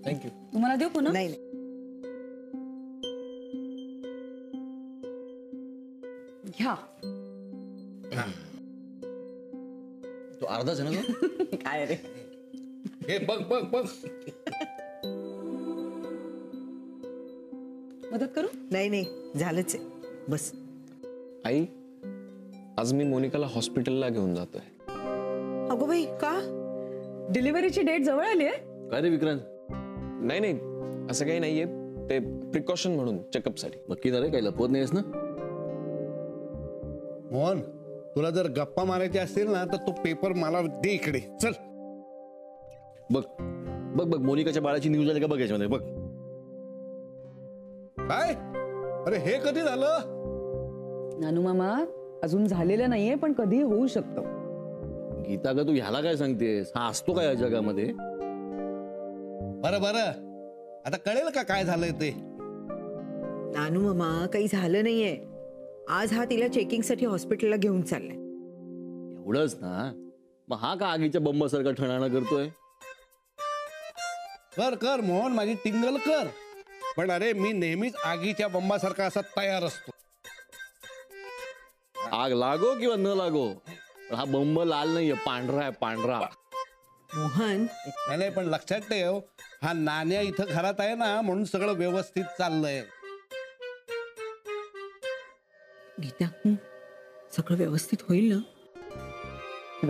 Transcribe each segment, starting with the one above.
Thank you. तुम्हाला देऊ पुन्हा? नाही नाही. घ्या. तो अर्धाच आहे ना तो? काय रे? हे बघ बघ बघ. मदत करू? नाही नाही झालंच आहे, बस. आई, आज मी मोनिकाला हॉस्पिटलला घेऊन जातोय. अगो बाई, का? डिलिव्हरीची डेट जवळ आली आहे. काय रे विक्रांत, नाही नाही, असं काही नाहीये, ते प्रिकॉशन म्हणून चेकअपसाठी. नक्की ना रे, काही लपवत नाहीस ना? मोहन, तुला जर गप्पा मारायचे असतील ना तर तो पेपर मला दे इकडे. चल बघ बघ बघ, मोनिकाच्या बाळाची न्यूज आली का बघ याच्यामध्ये. बघ काय. अरे हे कधी झालं? नानू मामा, अजून झालेलं नाहीये, पण कधी होऊ शकतं. गीता का तू ह्याला काय सांगतेस? हा असतो काय या जगामध्ये? बरं बरं, आता कळेल का काय झालंय ते? नानू मामा, काही झालं नाहीये. आज हा तिला चेकिंग साठी हॉस्पिटलला घेऊन चाललाय. एवढंच ना? मग हा का आगीच्या बंबासारखा ठणाणा करतोय? कर कर मोहन, माझी टिंगल कर. पण अरे मी नेहमीच आगीच्या बंबासारखा असा तयार असतो. आग लागो किंवा न लागो, पण हा बंब लाल नाहीये, पांढरा आहे, पांढरा. मोहन, नाही नाही, पण लक्षात ठेव, हा नाण्या इथं घरात आहे ना, म्हणून सगळं व्यवस्थित चाललंय. गीता, सगळं व्यवस्थित होईल ना?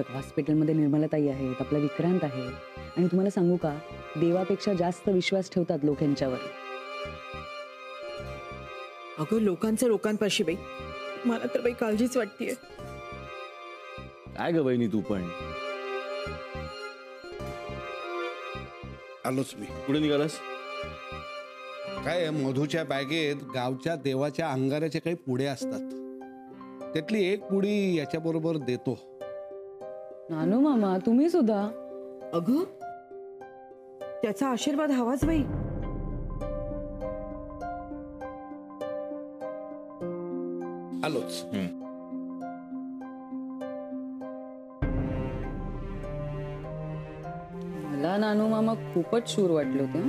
हॉस्पिटलमध्ये निर्मलाताई आहेत, आपला विक्रांत आहे, आणि तुम्हाला सांगू का, देवापेक्षा जास्त विश्वास ठेवतात लोक यांच्यावर. अगं लोकांचं लोकांपाशी बाई, मला तर बाई काळजीच वाटतेय. काय ग बहिणी तू पण? आलोच मी. कुठे निघालास? काय, मधूच्या बॅगेत गावच्या देवाच्या अंगाऱ्याचे काही पुढे असतात, त्यातली एक पुडी याच्या बरोबर देतो. नानू मामा, तुम्ही सुद्धा. अगं त्याचा आशीर्वाद हवाच बाई. आलोच. मला नानू मामा खूपच शूर वाटले होते.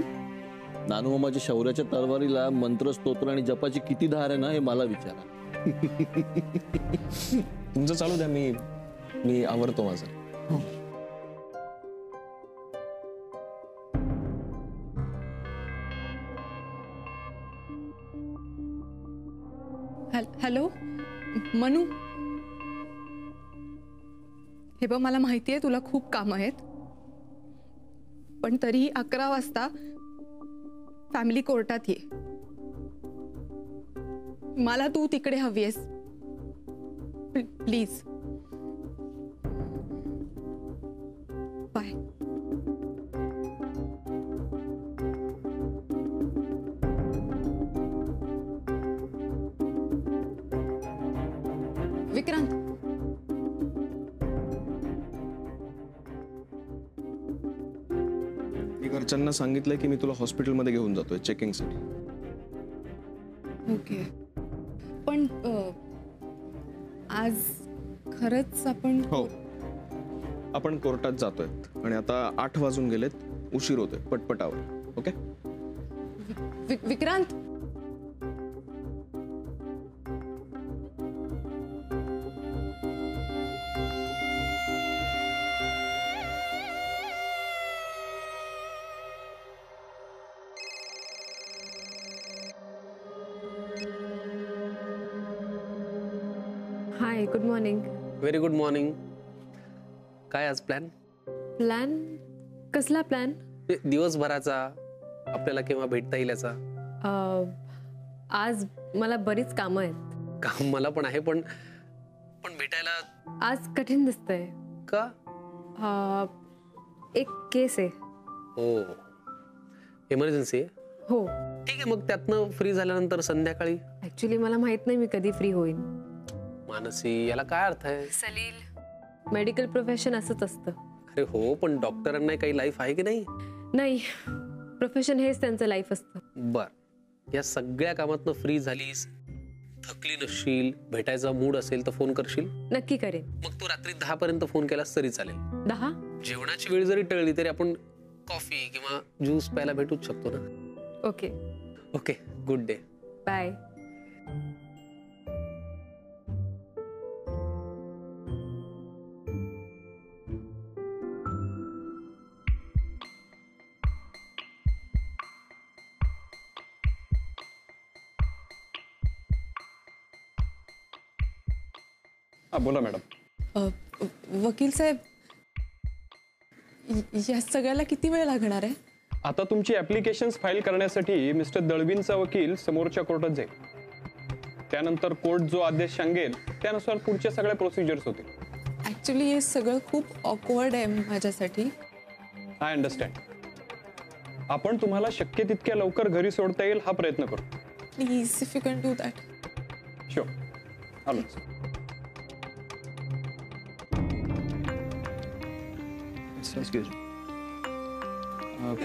नानू मामाच्या शौर्याच्या तलवारीला मंत्र, स्तोत्र आणि जपाची किती धार आहे ना, हे मला विचारा. तुमचं चालू द्या, मी आवरतो माझं. हॅलो मनू, हे बघ, मला माहिती आहे तुला खूप काम आहेत, पण तरीही 11 वाजता फॅमिली कोर्टात ये. मला तू तिकडे हवी आहेस, प्लीज. बाय. विक्रांत, मी घरच्यांना सांगितलंय की मी तुला हॉस्पिटलमध्ये घेऊन जातोय चेकिंगसाठी. ओके, पण आज खरंच आपण? हो, आपण कोर्टात जातोय आणि आता 8 वाजून गेलेत, उशीर होतोय, पटपटावर. Okay Vikrant, hi, good morning. Very good morning. काय आज प्लॅन? प्लॅन? कसला प्लॅन? दिवसभराचा, आपल्याला केव्हा भेटता येईल याचा. आज मला बरीच कामं आहेत. काम मला पण आहे, पण भेटायला आज कठीण दिसतंय. का? एक केस आहे. हो, इमर्जन्सी आहे. हो. ठीक आहे, मग त्यातनं फ्री झाल्यानंतर संध्याकाळी. ऍक्च्युली मला माहित नाही मी कधी फ्री होईन. मानसी, याला काय अर्थ आहे? सलील, मेडिकल प्रोफेशन असंच असतं. अरे हो, पण डॉक्टरांना काही लाईफ आहे की नाही? नाही, प्रोफेशन हेच त्यांचं लाईफ असतं. बर, या सगळ्या कामातनं फ्री झालीस, थकली नसशील, भेटायचा मूड असेल तर फोन करशील? नक्की करेन. मग तू रात्री 10 पर्यंत फोन केलास तरी चालेल. 10? जेवणाची वेळ जरी टळली तरी आपण कॉफी किंवा ज्यूस प्यायला भेटूच शकतो ना. Okay, okay, good day. Bye. बोला मॅडम. वकील साहेब, या सगळ्याला किती वेळ लागणार आहे? आता तुमची ऍप्लिकेशन्स फाईल करण्यासाठी मिस्टर दळवींचा वकील समोरच्या कोर्टात जाईल. त्यानंतर कोर्ट जो आदेश सांगेल त्यानुसार पुढच्या सगळ्या प्रोसिजर्स होतील. ऍक्च्युली हे सगळं खूप ऑकवर्ड आहे माझ्यासाठी. I understand. आपण तुम्हाला शक्य तितक्या लवकर घरी सोडता येईल हा प्रयत्न करू. Please if you can do that. Sure, आलोच.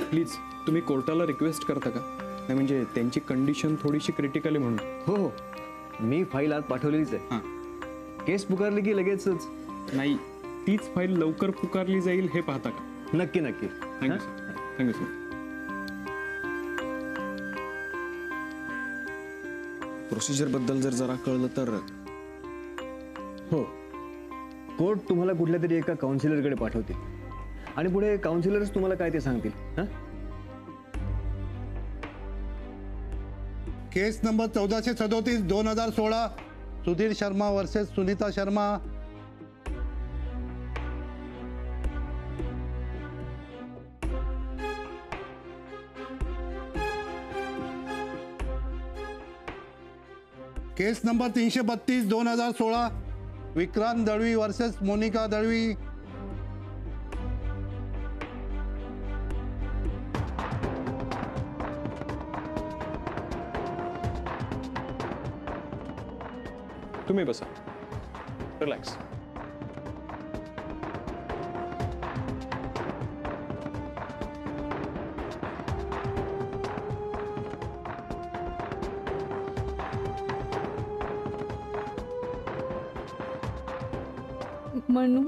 प्लीज तुम्ही कोर्टाला रिक्वेस्ट करता का? नाही म्हणजे त्यांची कंडिशन थोडीशी क्रिटिकल आहे म्हणून. हो हो, मी फाईल आज पाठवलेलीच आहे. केस पुकारली की लगेचच. नाही, तीच फाईल लवकर पुकारली जाईल हे पाहता का? नक्की नक्की. Thank you sir. Thank you sir. Procedure बद्दल जरा कळलं तर. हो, कोर्ट तुम्हाला कुठल्या तरी एका काउन्सिलरकडे पाठवतील आणि पुढे काउन्सिलर्स तुम्हाला काय ते सांगतील. केस नंबर 1437/2016 सुधीर शर्मा वर्सेस सुनीता शर्मा. केस नंबर 332/2016 विक्रांत दळवी वर्सेस मोनिका दळवी. तुम्ही बसा, रिलॅक्स. म्हणून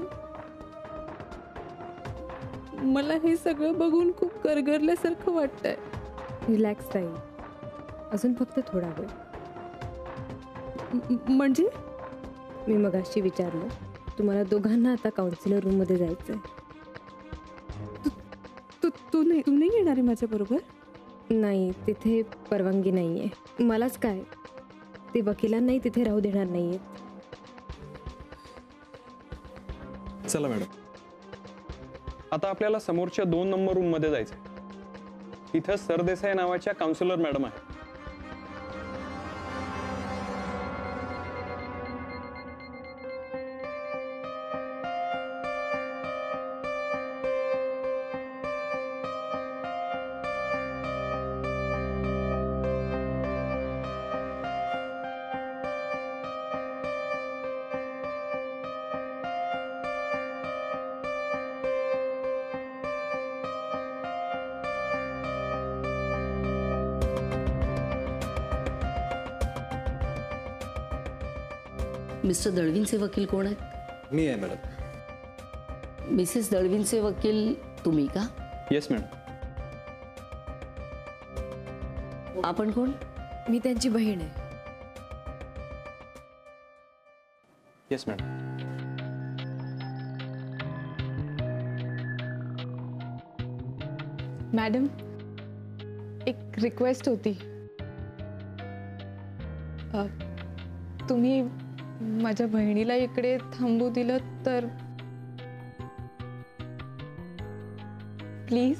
मला हे सगळं बघून खूप गरगरल्यासारखं वाटतंय. रिलॅक्स राहील अजून फक्त थोडा वेळ. म्हणजे मी मगाशी विचारलं, तुम्हाला दोघांना आता काउन्सिलर रूममध्ये जायचं आहे. तू नाही येणार आहे माझ्या बरोबर? नाही, तिथे परवानगी नाही आहे. मलाच काय, ते वकिलांनाही तिथे राहू देणार नाही आहेत. चला मॅडम, आता आपल्याला समोरच्या 2 नंबर रूम मध्ये जायचं. इथं सरदेसाई नावाच्या काउन्सिलर मॅडम आहे. मिस्टर दळवींचे वकील कोण आहेत? मी आहे मॅडम. मिसेस दळवींचे वकील तुम्ही का? Yes madam. आपण कोण? मी त्यांची बहीण आहे. Yes madam. मॅडम, एक रिक्वेस्ट होती. तुम्ही माझ्या बहिणीला इकडे थांबू दिलं तर प्लीज.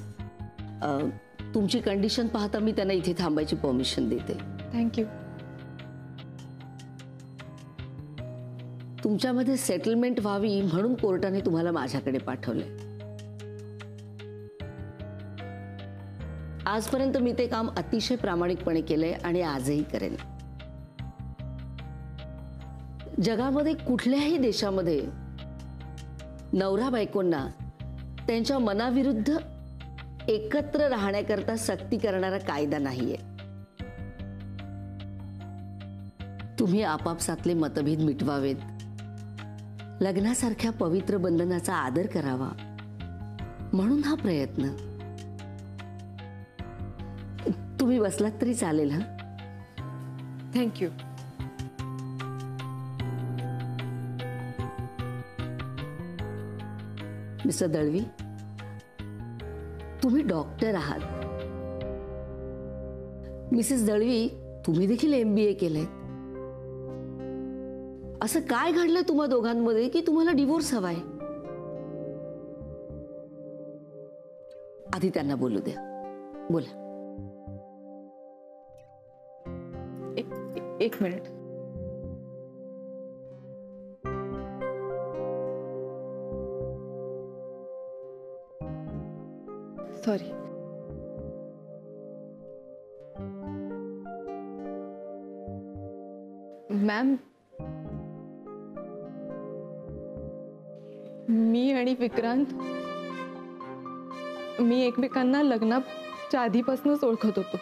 तुमची कंडिशन पाहता मी त्यांना इथे थांबायची परमिशन देते. थँक्यू. तुमच्यामध्ये सेटलमेंट व्हावी म्हणून कोर्टाने तुम्हाला माझ्याकडे पाठवलंय. आजपर्यंत मी ते काम अतिशय प्रामाणिकपणे केलंय आणि आजही करेन. जगामध्ये कुठल्याही देशामध्ये नवरा बायकोंना त्यांच्या मनाविरुद्ध एकत्र राहण्याकरता सक्ती करणारा कायदा नाहीये. तुम्ही आपापसातले मतभेद मिटवावेत, लग्नासारख्या पवित्र बंधनाचा आदर करावा म्हणून हा प्रयत्न. तुम्ही बसलात तरी चालेल. हा, थँक्यू. मिस्टर दळवी, तुम्ही डॉक्टर आहात. मिसेस दळवी, तुम्ही देखील MBA केलंय. असं काय घडलं तुम्हा दोघांमध्ये की तुम्हाला डिवोर्स हवाय? आधी त्यांना बोलू द्या. बोला. एक मिनिट. सॉरी. मॅम, मी आणि विक्रांत एकमेकांना लग्नाच्या आधीपासूनच ओळखत होतो.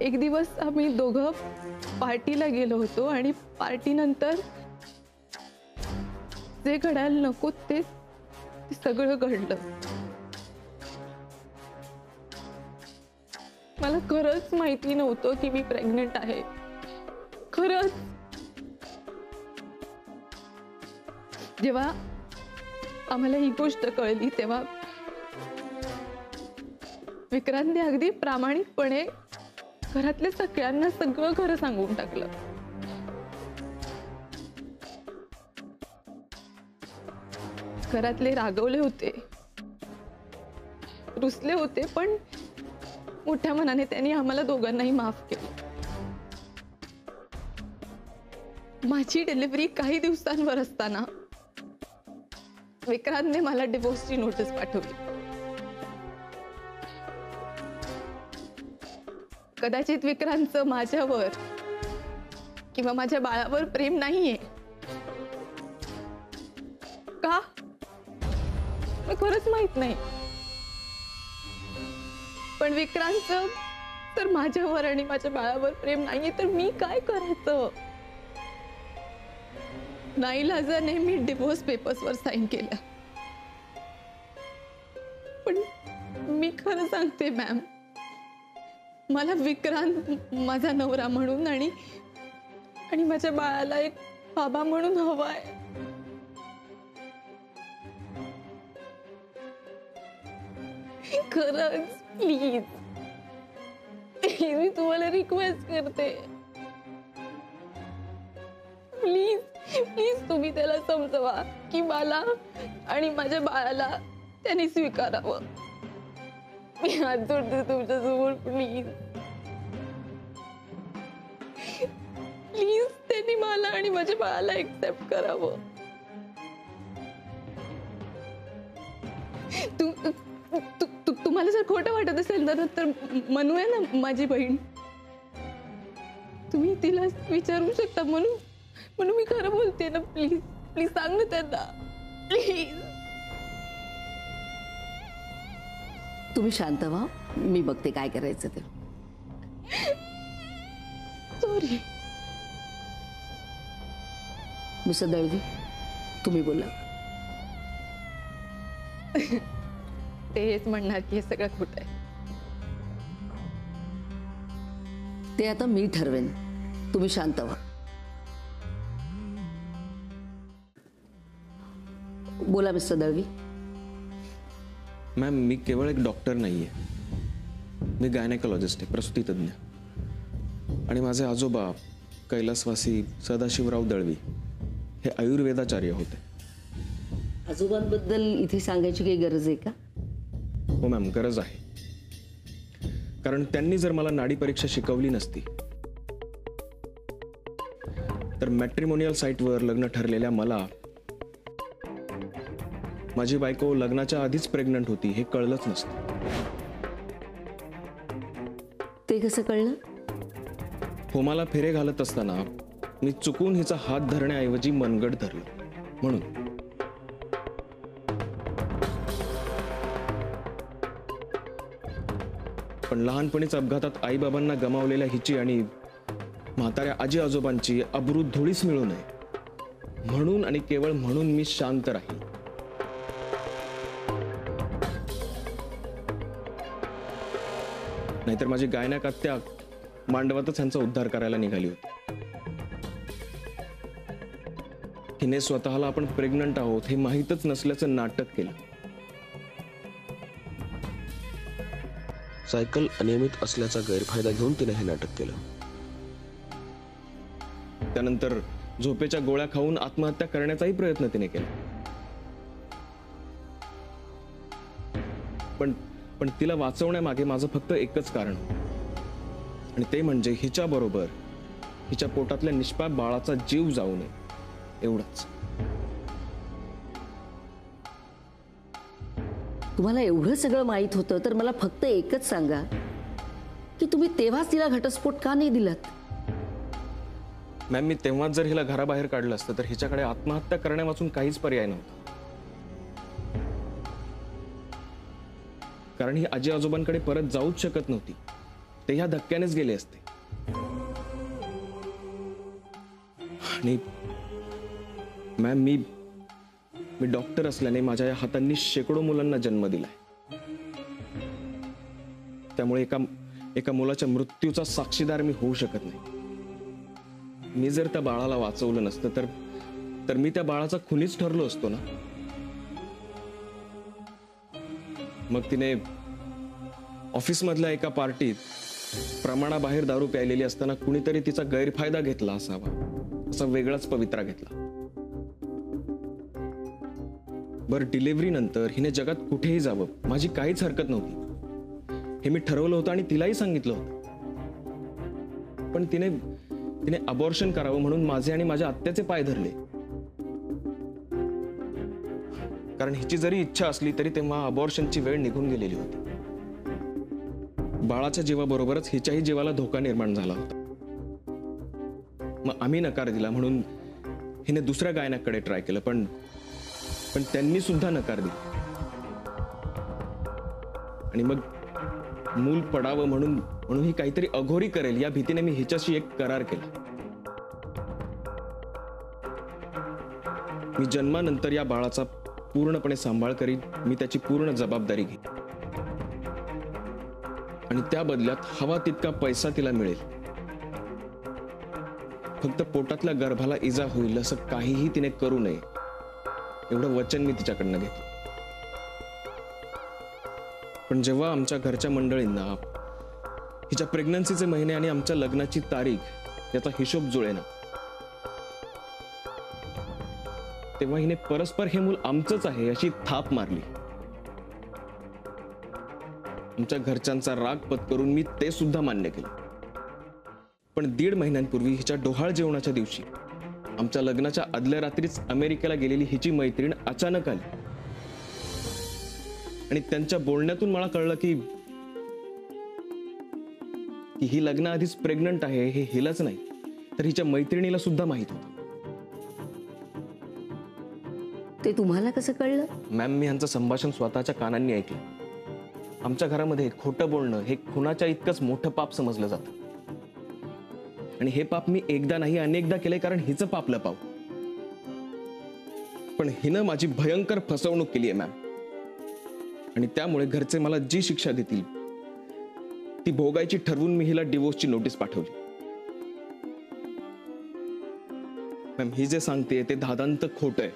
एक दिवस आम्ही दोघं पार्टीला गेलो होतो आणि पार्टीनंतर जे घडायला नको ते सगळं घडलं. मला खरंच माहिती नव्हतं की मी प्रेग्नेंट आहे. खरंच. जेव्हा आम्हाला ही गोष्ट कळली तेव्हा विक्रांतने अगदी प्रामाणिकपणे घरातल्या सगळ्यांना सगळं खरं सांगून टाकलं. घरातले रागवले होते, रुसले होते, पण मोठ्या मनाने त्यांनी आम्हाला दोघांनाही माफ केलं. माझी डिलिव्हरी काही दिवसांवर असताना विक्रांतने मला डिवोर्सची नोटीस पाठवली. कदाचित विक्रांतचं माझ्यावर किंवा माझ्या बाळावर प्रेम नाहीये का? मला खरंच माहित नाही. पण विक्रांतचं तर माझ्यावर आणि माझ्या बाळावर प्रेम नाहीये, तर मी काय करायचं? नाईलाजाने मी डिवोर्स पेपर्सवर साईन केलं. पण मी खरं सांगते मॅम, मला विक्रांत माझा नवरा म्हणून आणि माझ्या बाळाला एक बाबा म्हणून हवाय. खरंच प्लीज मी तुम्हाला रिक्वेस्ट करते, प्लीज प्लीज तुम्ही त्याला समजवा की मला आणि माझ्या बाळाला त्यांनी स्वीकारावं. मी हात जोडते तुमच्या समोर, प्लीज प्लीज त्यांनी मला आणि माझ्या बाळाला एक्सेप्ट करावं. तुम्हाला जर खोटं वाटत असेल ना तर मनू आहे ना माझी बहीण, तुम्ही तिला विचारू शकता. म्हणून मी खरं बोलते ना. प्लीज प्लीज सांग ना त्यांना, प्लीज. तुम्ही शांत व्हा, मी बघते काय करायचं ते. सॉरी. मिस्टर दळवी, तुम्ही बोला. ते हेच म्हणणार की हे सगळं खोटं आहे. ते आता मी ठरवेन, तुम्ही शांत व्हा. बोला मिस्टर दळवी. मॅम, मी केवळ एक डॉक्टर नाहीये, मी गायनेकोलॉजिस्ट आहे, प्रसूती तज्ञ. आणि माझे आजोबा कैलासवासी सदाशिवराव दळवी हे आयुर्वेदाचार्य होते. आजोबांबद्दल इथे सांगायची काही गरज आहे का? हो मॅम, गरज आहे. कारण त्यांनी जर मला नाडी परीक्षा शिकवली नसती तर मॅट्रिमोनियल साईटवर लग्न ठरलेल्या मला माझी बायको लग्नाच्या आधीच प्रेग्नंट होती हे कळलंच नसतं. ते कसं कळलं? होमाला फेरे घालत असताना मी चुकून हिचा हात धरण्याऐवजी मनगट धरलं म्हणून. पण लहानपणीच अपघातात आईबाबांना गमावलेल्या हिची आणि म्हाताऱ्या आजी आजोबांची अब्रू धुळीस मिळू नये म्हणून आणि केवळ म्हणून मी शांत राहील. नाहीतर माझी गायनाक आत्या मांडवातच ह्यांचा उद्धार करायला निघाली होती. हिने स्वतःला आपण प्रेग्नंट आहोत हे माहीतच नसल्याचं नाटक केलं. सायकल अनियमित असल्याचा गैरफायदा घेऊन तिने हे नाटक केलं. त्यानंतर झोपेच्या गोळ्या खाऊन आत्महत्या करण्याचाही प्रयत्न तिने केला. पण तिला वाचवण्यामागे माझं फक्त एकच कारण, आणि ते म्हणजे हिच्या बरोबर हिच्या पोटातल्या निष्पाप बाळाचा जीव जाऊ नये, एवढंच. तुम्हाला एवढं सगळं माहित होतं तर मला फक्त एकच सांगा की तुम्ही तेव्हाच तिला घटस्फोट का नाही दिलात? मॅम, मी तेव्हाच जर हिला घराबाहेर काढलं असतं तर हिच्याकडे आत्महत्या करण्यावाचून काहीच पर्याय नव्हता. कारण ही आजी आजोबांकडे परत जाऊच शकत नव्हती. ते ह्या धक्क्यानेच गेले असते. आणि मॅम, मी डॉक्टर असल्याने माझ्या या हातांनी शेकडो मुलांना जन्म दिलाय. त्यामुळे एका मुलाच्या मृत्यूचा साक्षीदार मी होऊ शकत नाही. मी जर त्या बाळाला वाचवलं नसतं तर मी त्या बाळाचा खुनीच ठरलो असतो ना. मग तिने ऑफिसमधल्या एका पार्टीत प्रमाणाबाहेर दारू प्यायलेली असताना कुणीतरी तिचा गैरफायदा घेतला असावा, असा वेगळाच पवित्रा घेतला. बरं, डिलिव्हरी नंतर हिने जगात कुठेही जावं, माझी काहीच हरकत नव्हती. हे मी ठरवलं होतं आणि तिलाही सांगितलं होतं. पण तिने अबॉर्शन करावं म्हणून माझे आणि माझ्या आत्याचे पाय धरले. कारण हिची जरी इच्छा असली तरी तेव्हा अबॉर्शनची वेळ निघून गेलेली होती. बाळाच्या जीवाबरोबरच हिच्याही जीवाला धोका निर्माण झाला होता. मग आम्ही नकार दिला म्हणून हिने दुसऱ्या गायनाकडे ट्राय केलं, पण त्यांनी सुद्धा नकार दिला. आणि मग मूल पडावं म्हणून ही काहीतरी अघोरी करेल या भीतीने मी हिच्याशी एक करार केला. मी जन्मानंतर या बाळाचा पूर्णपणे सांभाळ करीन. मी त्याची पूर्ण जबाबदारी घेईन आणि त्या बदल्यात हवा तितका पैसा तिला मिळेल. फक्त पोटातल्या गर्भाला इजा होईल असं काहीही तिने करू नये, एवढं वचन मी तिच्याकडनं घेतलं. पण जेव्हा आमच्या घरच्या मंडळींना हिच्या प्रेग्नन्सीचे महिने आणि आमच्या लग्नाची तारीख याचा हिशोब जुळेना, तेव्हा हिने परस्पर हे मूल आमचंच आहे अशी थाप मारली. आमच्या घरच्यांचा राग पत्करून मी ते सुद्धा मान्य केलं. पण 1.5 महिन्यांपूर्वी हिच्या डोहाळ जेवणाच्या दिवशी आमच्या लग्नाच्या आदल्या रात्रीच अमेरिकेला गेलेली हिची मैत्रीण अचानक आली आणि त्यांच्या बोलण्यातून मला कळलं की ही लग्नाआधीच प्रेग्नंट आहे हे हिलाच नाही तर हिच्या मैत्रिणीला सुद्धा माहित होतं. ते तुम्हाला कसं कळलं? मॅम, मी ह्यांचं संभाषण स्वतःच्या कानांनी ऐकलं. आमच्या घरामध्ये खोटं बोलणं हे खुनाच्या इतकंच मोठं पाप समजलं जातं. आणि हे पाप मी एकदा नाही अनेकदा केले, कारण हिचं पाप लपाव. पण हिनं माझी भयंकर फसवणूक केली आहे मॅम. आणि त्यामुळे घरचे मला जी शिक्षा देतील ती भोगायची ठरवून मी हिला डिवोर्सची नोटीस पाठवली. मॅम, ही जे सांगते ते धादांत खोटं आहे.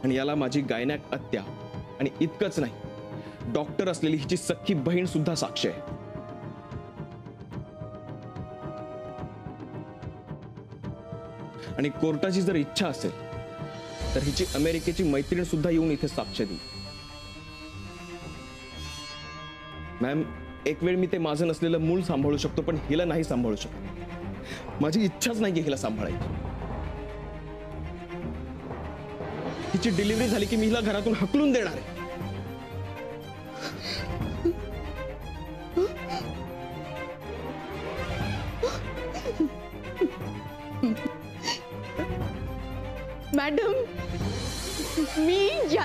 आणि याला माझी गायनाक आत्या आणि इतकंच नाही, डॉक्टर असलेली हिची सख्खी बहीण सुद्धा साक्ष आहे. आणि कोर्टाची जर इच्छा असेल तर हिची अमेरिकेची मैत्रीण सुद्धा येऊन इथे साक्ष देईल. मॅम, एक वेळ मी ते माझं नसलेलं मूल सांभाळू शकतो, पण हिला नाही सांभाळू शकत. माझी इच्छाच नाहीये हिला सांभाळायची. हिची डिलिव्हरी झाली की मी हिला घरातून हकलून देणार आहे. मॅडम, मी या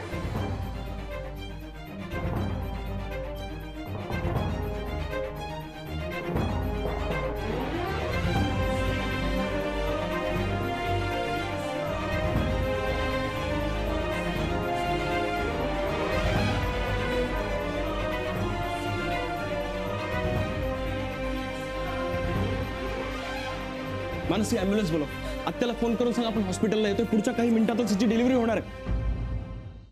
मानसी ॲम्ब्युलन्स बोलव. आत्याला फोन करून सांग आपण हॉस्पिटलला येतोय, पुढच्या काही मिनिटातच हिची डिलिव्हरी होणार आहे.